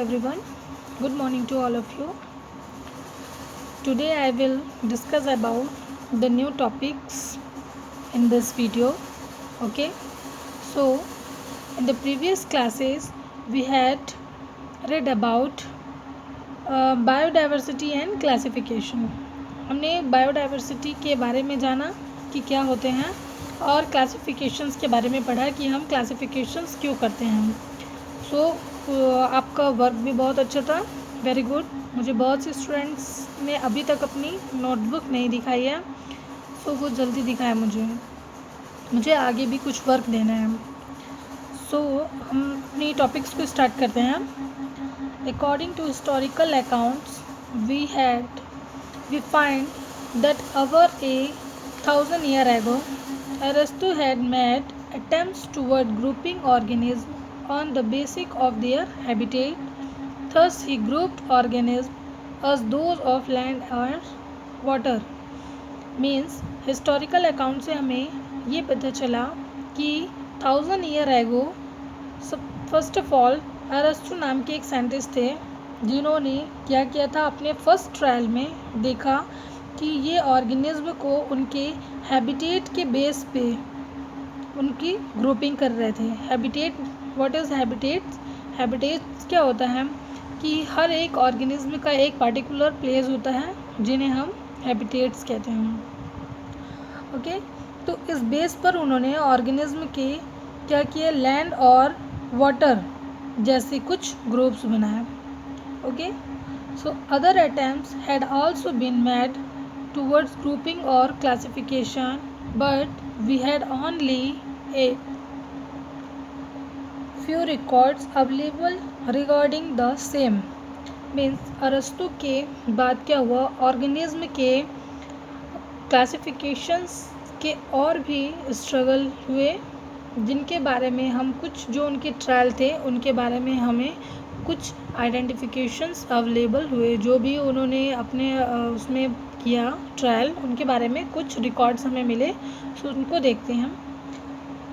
everyone. Good morning to all of you. Today I will discuss about the new topics in this video. Okay. So in the previous classes we had read about biodiversity and classification. हमने biodiversity के बारे में जाना कि क्या होते हैं और क्लासिफिकेशंस के बारे में पढ़ा कि हम क्लासिफिकेशंस क्यों करते हैं. सो आपका वर्क भी बहुत अच्छा था. Very good. मुझे बहुत से स्टूडेंट्स ने अभी तक अपनी नोटबुक नहीं दिखाई है, सो वो जल्दी दिखाए. मुझे आगे भी कुछ वर्क देना है. सो हम अपनी टॉपिक्स को स्टार्ट करते हैं. According to historical accounts we find that over 1,000 years ago, Aristotle had made attempts toward grouping organisms on the basis of their habitat. Thus, he grouped organisms as those of land and water. Means historical account से हमें ये पता चला कि 1,000 years ago, first of all Aristo नाम के एक scientist थे जिन्होंने क्या किया था, अपने फर्स्ट ट्रायल में देखा कि ये ऑर्गेनिज्म को उनके हैबिटेट के बेस पे उनकी ग्रुपिंग कर रहे थे. Habitat, what is habitats? Habitats क्या होता है कि हर एक ऑर्गेनिज्म का एक पार्टिकुलर प्लेस होता है जिन्हें हम हैबिटेट्स कहते हैं. ओके. तो इस बेस पर उन्होंने ऑर्गेनिज्म के क्या किए, लैंड और वाटर जैसे कुछ ग्रुप्स बनाए. Okay, so other attempts had also been made towards grouping or classification, but we had only a few records available regarding the same. Means अरस्तु के बाद क्या हुआ, ऑर्गेनिज्म के क्लासिफिकेशंस के और भी स्ट्रगल हुए जिनके बारे में हम कुछ, जो उनके ट्रायल थे उनके बारे में हमें कुछ आइडेंटिफिकेशंस अवेलेबल हुए. जो भी उन्होंने अपने उसमें किया ट्रायल, उनके बारे में कुछ रिकॉर्ड्स हमें मिले. सो उनको देखते हैं.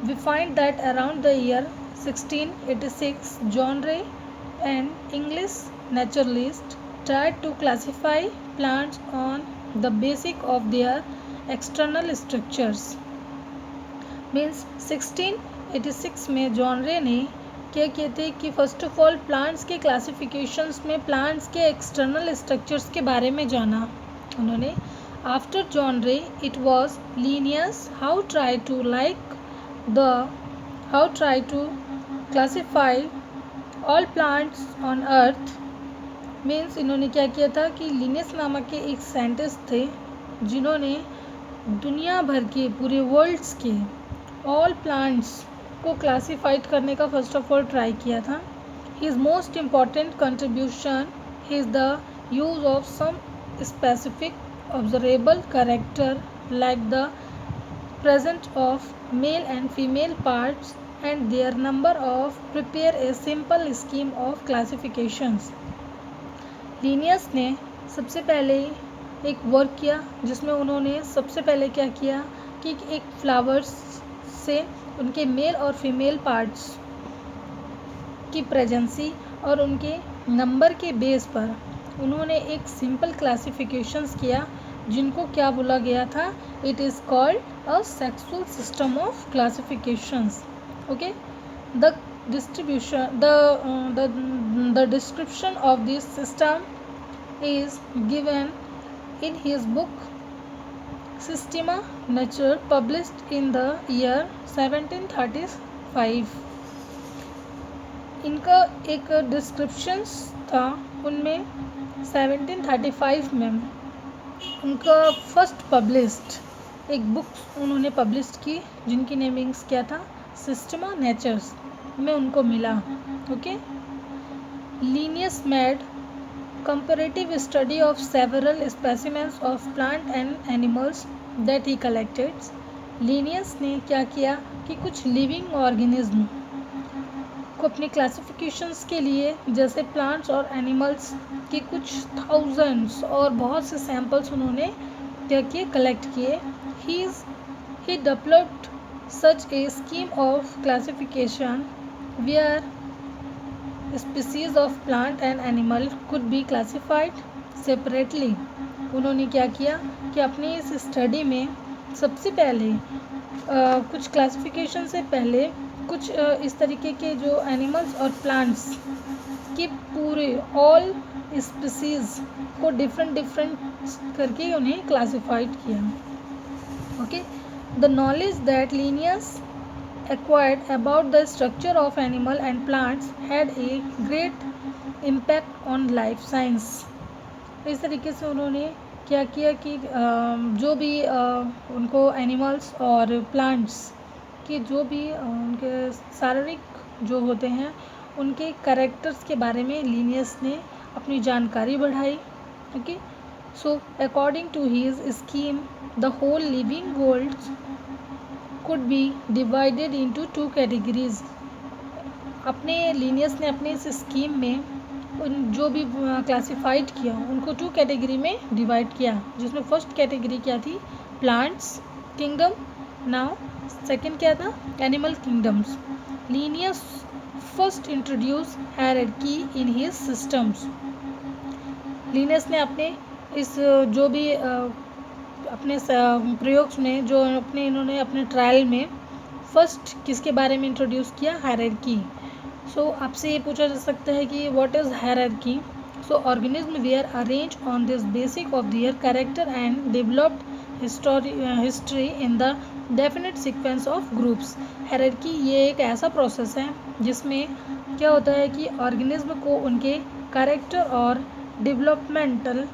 We find that around the year 1686 John Ray and English naturalist tried to classify plants on the basis of their external structures. Means 1686 में जॉन रे ने क्या कहते हैं कि फर्स्ट ऑफ ऑल प्लांट्स के क्लासिफिकेशंस में प्लांट्स के external structures के बारे में जाना उन्होंने. After John Ray it was Linnaeus how try to classify all plants on earth. Means इन्होंने क्या किया था कि लीनियस नामक के एक साइंटिस्ट थे जिन्होंने दुनिया भर के पूरे वर्ल्ड्स के ऑल प्लांट्स को क्लासिफाइड करने का फर्स्ट ऑफ ऑल ट्राई किया था. His most important contribution is the use of some specific observable character like the present of male and female parts and their number of prepare a simple scheme of classifications. Linnaeus ने सबसे पहले एक work किया जिसमें उन्होंने सबसे पहले क्या किया कि एक फ्लावर्स से उनके मेल और फीमेल पार्ट्स की प्रेजेंसी और उनके नंबर के बेस पर उन्होंने एक सिंपल क्लासिफिकेशंस किया जिनको क्या बोला गया था, it is called a sexual system of classifications. Okay. The description of this system is given in his book Systema Naturae published in the year 1735. इनका एक डिस्क्रिप्शंस था, उनमें 1735 में उनका फर्स्ट पब्लिश्ड एक बुक उन्होंने पब्लिश की जिनकी नेमिंग्स क्या था, सिस्टमा नेचर्स में उनको मिला. Okay. Linnaeus made comparative study of several specimens of plant and animals that he collected. Linnaeus ने क्या किया कि कुछ लिविंग ऑर्गेनिज्म को अपने क्लासिफिकेशंस के लिए, जैसे प्लांट्स और एनिमल्स के कुछ थाउजेंड्स और बहुत से सैम्पल्स उन्होंने क्या किए, कलेक्ट किए. he developed such a scheme of classification where species of plant and animal could be classified separately. उन्होंने क्या किया कि अपनी इस स्टडी में सबसे पहले कुछ क्लासिफिकेशन से पहले कुछ इस तरीके के जो एनिमल्स और प्लांट्स के पूरे ऑल स्पीसीज को डिफरेंट करके उन्हें क्लासिफाइड किया. Okay, the knowledge that Linnaeus acquired about the structure of animal and plants had a great impact on life science. इस तरीके से उन्होंने क्या किया कि जो भी उनको एनिमल्स और प्लांट्स के जो भी उनके शारीरिक जो होते हैं उनके कैरेक्टर्स के बारे में लिनियस ने अपनी जानकारी बढ़ाई. Okay, so according to his scheme the whole living world could be divided into two categories. अपने लिनियस ने अपने इस स्कीम में उन जो भी क्लासिफाइड किया उनको 2 कैटेगरी में डिवाइड किया, जिसमें फर्स्ट कैटेगरी क्या थी, प्लांट्स किंगडम. नाउ सेकंड क्या था, animal kingdoms. Linnaeus first introduce hierarchy in his systems. Linnaeus ने अपने इस जो भी अपने प्रयोग में जो इन्होंने अपने ट्रायल में फर्स्ट किसके बारे में इंट्रोड्यूस किया, हायरार्की. सो आपसे ये पूछा जा सकता है कि what is hierarchy. So organism were arrange on this basic of their character and developed history in the definite sequence of groups. Hierarchy ये एक ऐसा प्रोसेस है जिसमें क्या होता है कि ऑर्गेनिज्म को उनके कैरेक्टर और डेवलपमेंटल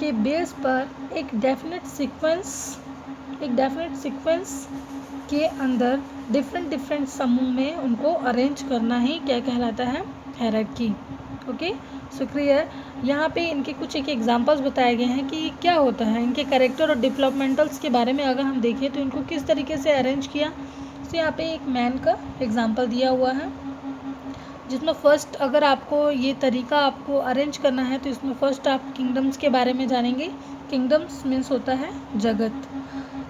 के बेस पर एक डेफिनेट सीक्वेंस के अंदर डिफरेंट समूह में उनको अरेंज करना ही क्या कहलाता है, हायरार्की. Okay, so clear. यहाँ पे इनके कुछ एक एग्जांपल्स बताए गए हैं कि क्या होता है इनके कैरेक्टर और डेवलपमेंटल्स के बारे में. अगर हम देखें तो इनको किस तरीके से अरेंज किया. तो यहाँ पे एक मैन का एग्जाम्पल दिया हुआ है जिसमें फर्स्ट अगर आपको ये तरीका आपको अरेंज करना है तो इसमें फर्स्ट आप किंगडम्स के बारे में जानेंगे. किंगडम्स मीन्स होता है जगत.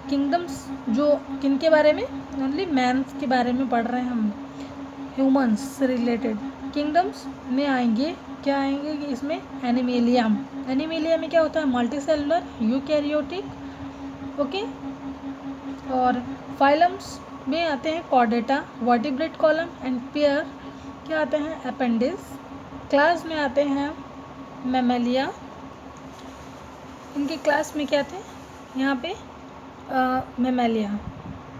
किंगडम्स जो किन के बारे में, ओनली मैन के बारे में पढ़ रहे हैं हम, ह्यूमंस से रिलेटेड. किंगडम्स में आएंगे क्या आएंगे कि इसमें एनिमेलिया. एनिमेलिया में क्या होता है, मल्टी सेलुलर यूकैरियोटिक. ओके, और फाइलम्स में आते हैं Chordata, vertebrate column and pair क्या आते हैं, अपेंडिस. क्लास में आते हैं मैमेलिया. इनके क्लास में क्या आते हैं यहाँ पे mammalia.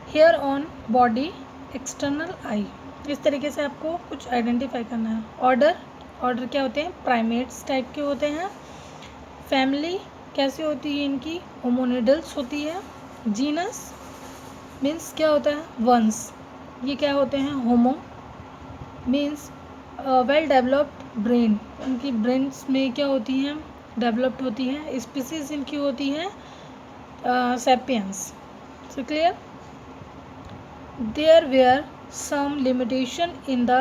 Hair on body, external eye. इस तरीके से आपको कुछ आइडेंटिफाई करना है. ऑर्डर क्या होते हैं, प्राइमेट्स टाइप के होते हैं. फैमिली कैसी होती है इनकी, होमोनिडल्स होती है. जीनस मीन्स क्या होता है, वंस. ये क्या होते हैं, होमो मीन्स वेल डेवलप्ड ब्रेन. इनकी ब्रेन्स में क्या होती हैं, डेवलप्ड होती है. स्पीसीज इनकी होती है sapiens. So clear. There were some limitation in the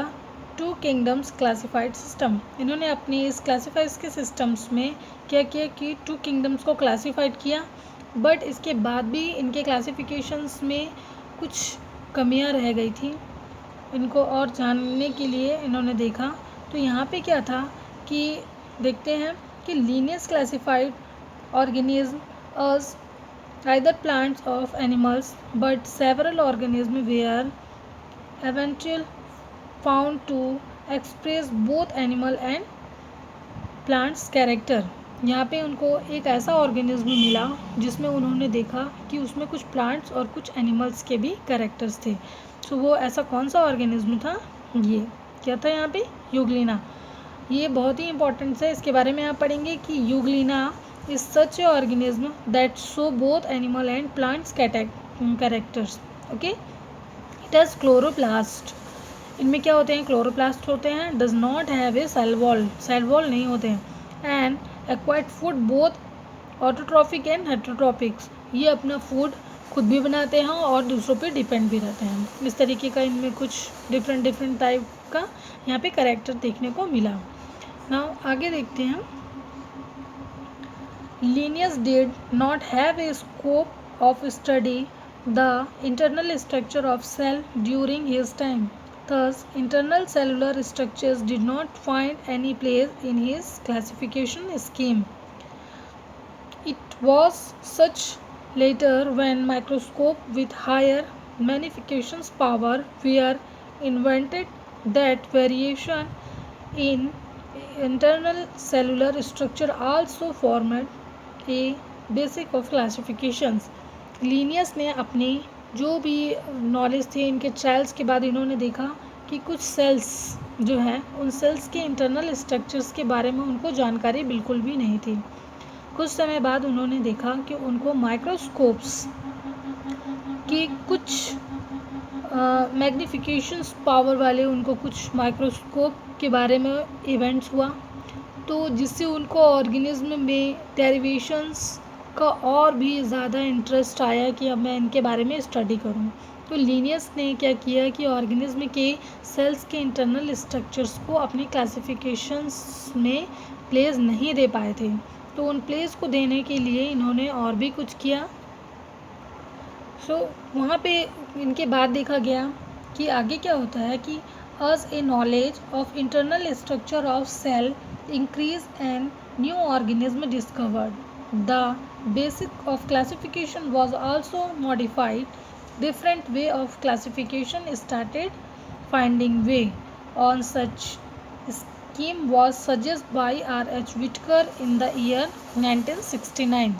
2 kingdoms classified system. इन्होंने अपनी इस क्लासिफाइड के सिस्टम्स में क्या किया कि 2 किंगडम्स को क्लासिफाइड किया, बट इसके बाद भी इनके क्लासिफिकेशंस में कुछ कमियां रह गई थी. इनको और जानने के लिए इन्होंने देखा तो यहाँ पे क्या था कि देखते हैं कि Linnaeus classified organism as either plants of animals, but several organisms were eventually found to express both animal and plants character. यहाँ पे उनको एक ऐसा ऑर्गेनिज्म मिला जिसमें उन्होंने देखा कि उसमें कुछ प्लांट्स और कुछ एनिमल्स के भी कैरेक्टर्स थे. तो वो ऐसा कौन सा ऑर्गेनिज्म था, ये क्या था यहाँ पे, यूग्लिना. ये बहुत ही इंपॉर्टेंट है, इसके बारे में आप पढ़ेंगे कि euglena is such a organism that show both animal and plants characters. Okay, it has chloroplast. इनमें क्या होते हैं, क्लोरोप्लास्ट होते हैं. Does not have a cell wall, cell wall नहीं होते हैं. And acquired food both autotrophic and heterotrophics. ये अपना फूड खुद भी बनाते हैं और दूसरों पे डिपेंड भी रहते हैं. इस तरीके का इनमें कुछ डिफरेंट टाइप का यहाँ पे कैरेक्टर देखने को मिला. नाउ आगे देखते हैं. Linnaeus did not have a scope of study the internal structure of cell during his time. Thus, internal cellular structures did not find any place in his classification scheme. It was such later when microscopes with higher magnification power were invented that variation in internal cellular structure also formed a basic of classifications. Linnaeus ने अपनी जो भी knowledge थी इनके trials के बाद इन्होंने देखा कि कुछ सेल्स जो हैं उन सेल्स के इंटरनल स्ट्रक्चर्स के बारे में उनको जानकारी बिल्कुल भी नहीं थी। कुछ समय बाद उन्होंने देखा कि उनको माइक्रोस्कोप्स की कुछ मैग्निफिकेशंस पावर वाले उनको कुछ माइक्रोस्कोप के बारे में इवेंट्स हुआ, तो जिससे उनको ऑर्गेनिज्म में डेरिवेशंस का और भी ज़्यादा इंटरेस्ट आया कि अब मैं इनके बारे में स्टडी करूं। तो लिनियस ने क्या किया कि ऑर्गेनिज्म के सेल्स के इंटरनल स्ट्रक्चर्स को अपनी क्लासिफिकेशंस में प्लेस नहीं दे पाए थे, तो उन प्लेस को देने के लिए इन्होंने और भी कुछ किया। वहाँ पे इनके बाद देखा गया कि आगे क्या होता है कि as a knowledge of internal structure of cell increase and new organism discovered, the basic of classification was also modified. Different way of classification started finding way. On such scheme was suggested by R.H. Whitaker in the year 1969.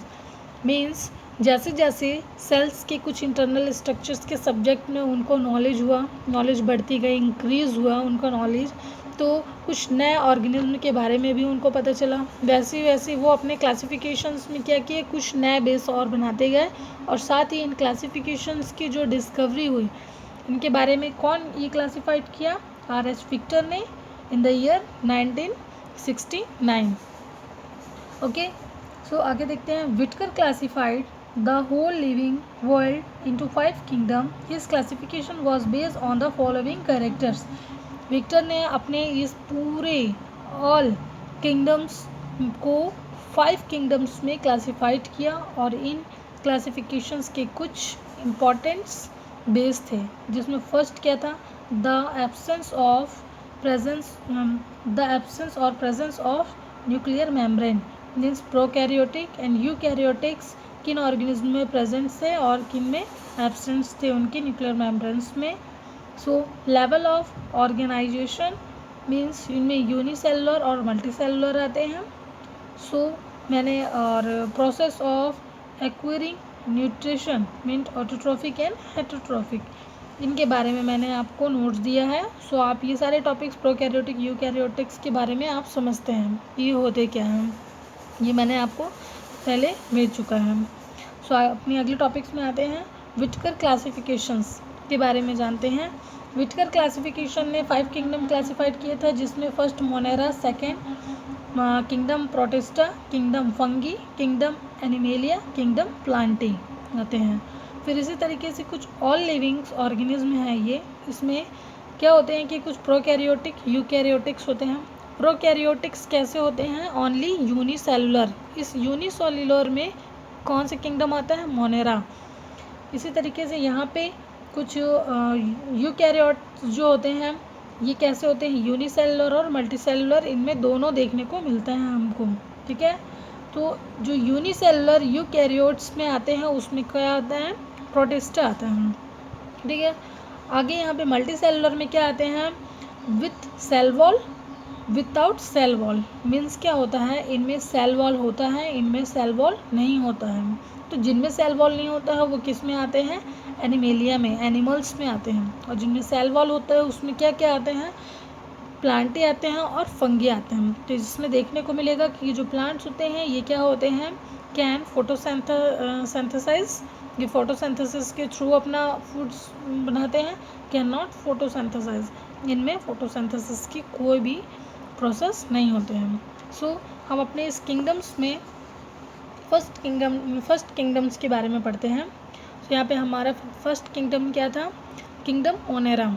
Means जैसे जैसे sales के कुछ internal structures के subject में उनको knowledge हुआ, knowledge बढ़ती गई, इंक्रीज़ हुआ उनका नॉलेज, तो कुछ नए ऑर्गेनिज्म के बारे में भी उनको पता चला। वैसे वैसे वो अपने क्लासिफिकेशंस में क्या किए, कुछ नए बेस और बनाते गए, और साथ ही इन क्लासिफिकेशंस की जो डिस्कवरी हुई इनके बारे में कौन ये क्लासिफाइड किया, R.H. विक्टर ने in the year 1969। Okay, so आगे देखते हैं। Whittaker classified the whole living world into 5 kingdom. His classification was based on the following characters. विक्टर ने अपने इस पूरे ऑल किंगडम्स को 5 किंगडम्स में क्लासिफाइड किया, और इन क्लासिफिकेशंस के कुछ इम्पॉर्टेंट्स बेस थे, जिसमें फर्स्ट क्या था, द एब्सेंस और presence of nuclear membrane. Means prokaryotic and eukaryotics किन ऑर्गेनिज्म में प्रेजेंट थे और किन में एब्सेंट्स थे उनके न्यूक्लियर मेम्ब्रेन्स में। So level of organisation means इनमें यूनिसेलुलर और मल्टीसेलुलर आते हैं। मैंने और process of acquiring nutrition mean autotrophic and heterotrophic, इनके बारे में मैंने आपको नोट्स दिया है। आप ये सारे टॉपिक्स प्रोकैरियोटिक यूकैरियोटिक्स के बारे में आप समझते हैं ये होते क्या हैं, ये मैंने आपको पहले भेज चुका है। अपनी अगले टॉपिक्स में आते हैं। विटकर क्लासिफिकेशंस के बारे में जानते हैं। विटकर क्लासिफिकेशन ने 5 किंगडम क्लासिफाइड किया था, जिसमें first Monera, second kingdom protista, kingdom fungi, kingdom animalia, kingdom Plantae आते हैं। फिर इसी तरीके से कुछ ऑल लिविंग्स ऑर्गेनिज्म हैं ये, इसमें क्या होते हैं कि कुछ प्रोकैरियोटिक यूकैरियोटिक्स होते हैं। प्रोकैरियोटिक्स कैसे होते हैं, ओनली यूनिसेलुलर। इस यूनिसेलुलर में कौन से किंगडम आता है, मोनेरा। इसी तरीके से यहाँ पे कुछ यूकैरियोट जो होते हैं ये कैसे होते हैं, यूनिसेलुलर और मल्टीसेलुलर, इनमें दोनों देखने को मिलते हैं हमको, ठीक है। तो जो यूनिसेलुलर यूकैरियोट्स में आते हैं उसमें क्या आता है, प्रोटिस्टा आता है, ठीक है। आगे यहाँ पे मल्टीसेलुलर में क्या आते हैं, with cell wall, without cell wall. Means क्या होता है, इनमें सेल वॉल होता है, इनमें सेल वॉल नहीं होता है। तो जिनमें सेल वॉल नहीं होता है वो किस में आते हैं, एनिमेलिया में, एनिमल्स में आते हैं। और जिनमें सेल वॉल होता है उसमें क्या क्या आते हैं, प्लांटे आते हैं और फंगी आते हैं। तो जिसमें देखने को मिलेगा कि ये जो प्लांट्स होते हैं ये क्या होते हैं, कैन फोटोसिंथेसाइज, ये फोटोसिंथेसिस के थ्रू अपना फूड्स बनाते हैं, कैन नॉट फोटोसिंथेसाइज, इनमें फोटोसिंथेसिस की कोई भी प्रोसेस नहीं होते हैं। हम अपने इस किंगडम्स में फर्स्ट किंगडम्स के बारे में पढ़ते हैं। यहाँ पे हमारा फर्स्ट किंगडम क्या था, किंगडम मोनेरा।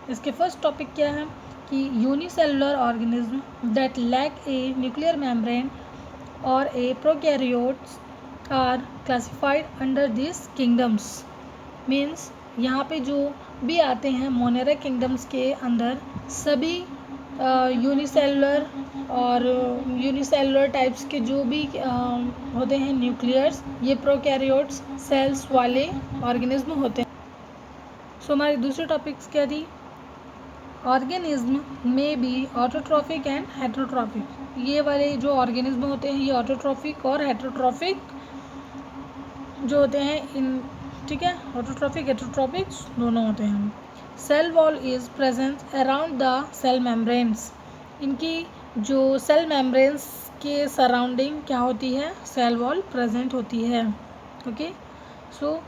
इसके फर्स्ट टॉपिक क्या है कि unicellular organism that lack a nuclear membrane और a prokaryotes are classified under this kingdoms. Means यहाँ पे जो भी आते हैं मोनेरा किंगडम्स के अंदर। सभी यूनिसेलुलर और यूनिसेलुलर टाइप्स के जो भी होते हैं न्यूक्लियर्स, ये प्रोकैरियोट्स सेल्स वाले ऑर्गेनिज्म होते हैं। सो हमारी दूसरी टॉपिक्स क्या थी? ऑर्गेनिज्म में बी ऑटोट्रॉफिक एंड हेटरोट्रॉफिक। ये वाले जो ऑर्गेनिज्म होते हैं ये ऑटोट्रॉफिक और हेटरोट्रॉफिक जो होते हैं इन, ठीक है, ऑटोट्रॉफिक हेटरोट्रॉफिक दोनों होते हैं। Cell wall is present around the cell membranes. इनकी जो सेल मेम्ब्रेन्स के सराउंडिंग क्या होती है? सेल वॉल प्रेजेंट होती है। Okay, so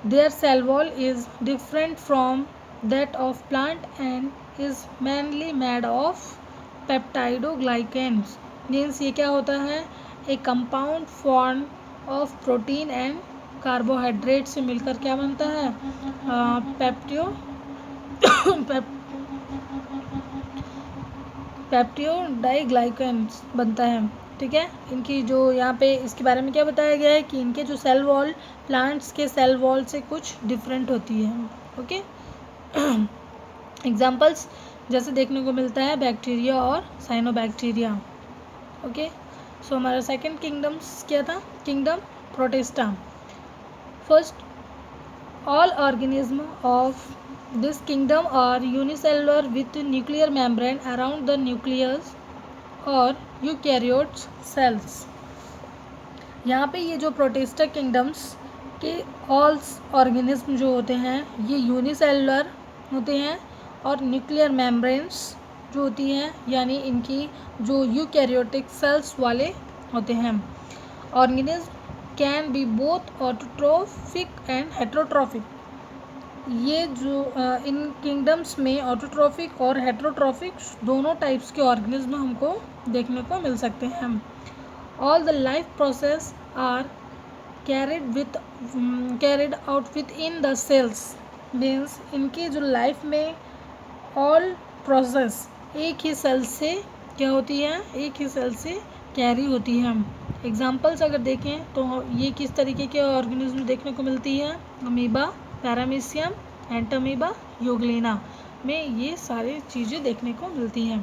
their cell wall is different from that of plant and is mainly made of peptidoglycans. Means ये क्या होता है? एक compound form of protein and carbohydrate से मिलकर क्या बनता है? पेप्टियोडाइग्लाइकेन्स बनता है। ठीक है, इनकी जो यहाँ पे इसके बारे में क्या बताया गया है कि इनके जो सेल वॉल प्लांट्स के सेल वॉल से कुछ डिफरेंट होती है। ओके, एग्जाम्पल्स जैसे देखने को मिलता है बैक्टीरिया और साइनोबैक्टीरिया। ओके, सो हमारा सेकंड किंगडम्स क्या था? Kingdom protista. First, all organism of this kingdom are unicellular with nuclear membrane around the nucleus or eukaryote cells। यहाँ पे ये जो प्रोटिस्टा किंगडम्स के ऑल ऑर्गेनिज्म जो होते हैं ये यूनिसेलुलर होते हैं और न्यूक्लियर मेम्ब्रेन्स जो होती हैं यानी इनकी जो यूकैरियोटिक सेल्स वाले होते हैं। Organism can be both autotrophic and heterotrophic. ये जो इन किंगडम्स में ऑटोट्रॉफिक और हेटरोट्रॉफिक दोनों टाइप्स के ऑर्गेनिज्म हमको देखने को मिल सकते हैं। All the life process are carried out within the cells. Means इनकी जो लाइफ में ऑल प्रोसेस एक ही सेल से क्या होती है? एक ही सेल से कैरी होती है। एग्जाम्पल्स अगर देखें तो ये किस तरीके के ऑर्गेनिज्म देखने को मिलती है? अमीबा, पैरामीशियम, एंटामीबा, यूग्लिना में ये सारी चीज़ें देखने को मिलती हैं।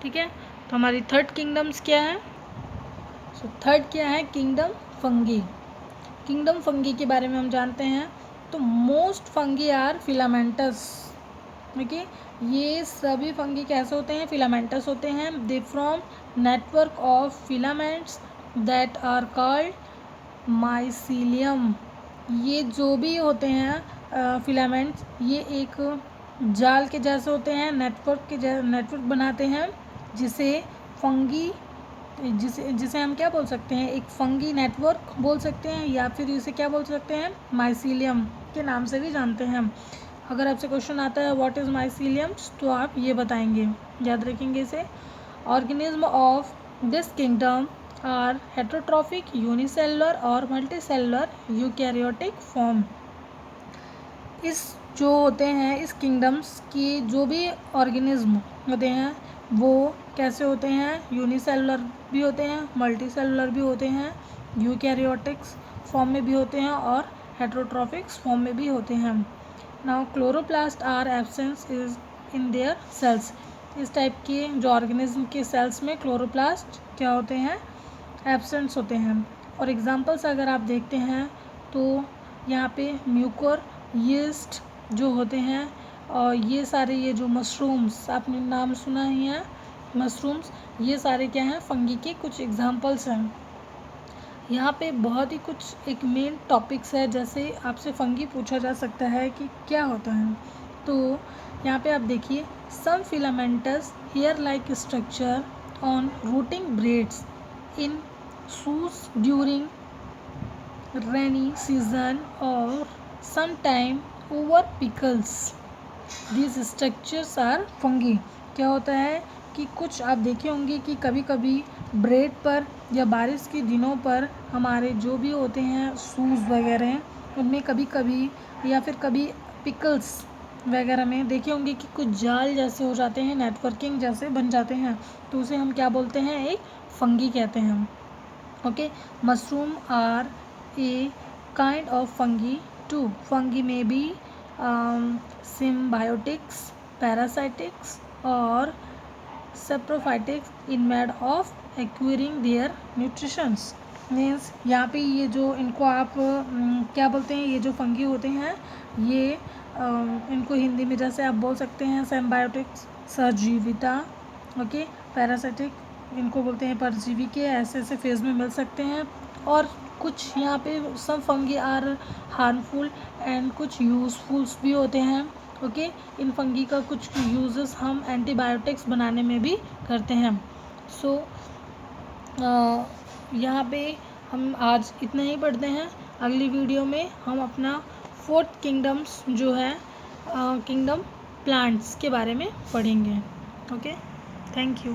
ठीक है, तो हमारी थर्ड किंगडम्स क्या है? सो थर्ड क्या है? Kingdom fungi. किंगडम फंगी के बारे में हम जानते हैं तो most fungi are filamentous. Okay, ये सभी फंगी कैसे होते हैं? फिलामेंटस होते हैं। They from network of filaments that are called mycelium. ये जो भी होते हैं फिलामेंट्स ये एक जाल के जैसे होते हैं, नेटवर्क बनाते हैं जिसे फंगी जिसे हम क्या बोल सकते हैं? एक फंगी नेटवर्क बोल सकते हैं या फिर इसे क्या बोल सकते हैं? माइसीलियम के नाम से भी जानते हैं। अगर आपसे क्वेश्चन आता है व्हाट इज़ माइसीलियम तो आप ये बताएंगे, याद रखेंगे इसे। Organism of this kingdom are heterotrophic, unicellular और मल्टीसेलुलर यूकैरियोटिक फॉर्म। इस जो होते हैं इस किंगडम्स की जो भी ऑर्गेनिज्म होते हैं वो कैसे होते हैं? यूनिसेलुलर भी होते हैं, मल्टीसेलुलर भी होते हैं, यूकैरियोटिक्स फॉर्म में भी होते हैं और हेटरोट्रॉफिक्स फॉर्म में भी होते हैं। Now chloroplast are absence is in their cells. इस टाइप के जो ऑर्गेनिज्म के सेल्स में क्लोरोप्लास्ट क्या होते हैं? एब्सेंट्स होते हैं। और एग्जांपल्स अगर आप देखते हैं तो यहाँ पे म्यूकर, यीस्ट जो होते हैं और ये सारे ये जो मशरूम्स आपने नाम सुना ही है मशरूम्स, ये सारे क्या हैं? फंगी के कुछ एग्जांपल्स हैं। यहाँ पे बहुत ही कुछ एक मेन टॉपिक्स है, जैसे आपसे फंगी पूछा जा सकता है कि क्या होता है। तो यहाँ पे आप देखिए, some filamentous hair like structure on rotting breads in shoes during rainy season और sometime over pickles. These structures are fungi. क्या होता है कि कुछ आप देखे होंगे कि कभी कभी ब्रेड पर या बारिश के दिनों पर हमारे जो भी होते हैं शूज़ वगैरह उनमें कभी कभी या फिर कभी पिकल्स वगैरह में देखे होंगे कि कुछ जाल जैसे हो जाते हैं, नेटवर्किंग जैसे बन जाते हैं, तो उसे हम क्या बोलते हैं? एक फंगी कहते हैं। Okay, mushroom are a kind of fungi too. Fungi में भी सिम्बायोटिक्स, पैरासाइटिक्स और saprophytics in mode of acquiring their nutritions. Means यहाँ पे ये जो इनको आप क्या बोलते हैं, ये जो फंगी होते हैं ये इनको हिंदी में जैसे आप बोल सकते हैं सिम्बायोटिक्स सजीविता, ओके। पैरासाइटिक इनको बोलते हैं परजीवी के, ऐसे ऐसे फेज में मिल सकते हैं। और कुछ यहाँ पे सम फंगी आर हार्मफुल एंड कुछ यूज़फुल्स भी होते हैं, ओके। इन फंगी का कुछ यूजेस हम एंटीबायोटिक्स बनाने में भी करते हैं। सो यहाँ पे हम आज इतना ही पढ़ते हैं। अगली वीडियो में हम अपना 4th किंगडम्स जो है किंगडम प्लांट्स के बारे में पढ़ेंगे, ओके। Thank you.